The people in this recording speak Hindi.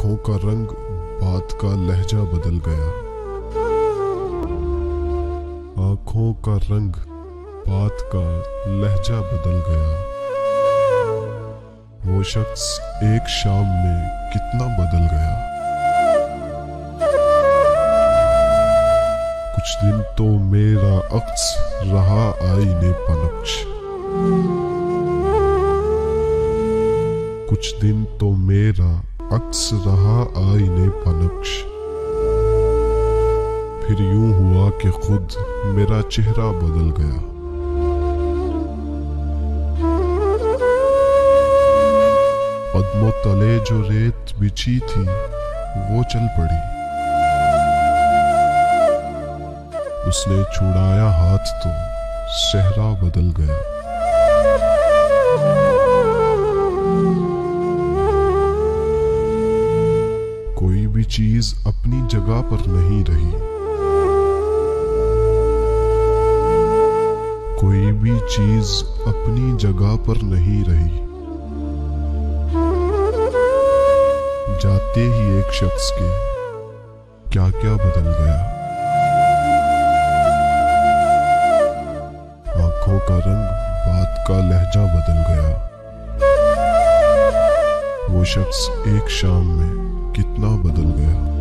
आंखों का रंग, बात का लहजा बदल गया। आंखों का रंग, बात का लहजा बदल गया। वो शख्स एक शाम में कितना बदल गया। कुछ दिन तो मेरा अक्स रहा आईने पनक्श। कुछ दिन तो मेरा अक्स रहा आईने पनक्श। फिर यूं हुआ कि खुद मेरा चेहरा बदल गया। कदमों तले जो रेत बिछी थी वो चल पड़ी। उसने छुड़ाया हाथ तो सेहरा बदल गया। कोई भी चीज अपनी जगह पर नहीं रही। कोई भी चीज अपनी जगह पर नहीं रही। जाते ही एक शख्स के क्या क्या बदल गया। आंखों का रंग, बात का लहजा बदल गया। वो शख्स एक शाम में कितना बदल गया।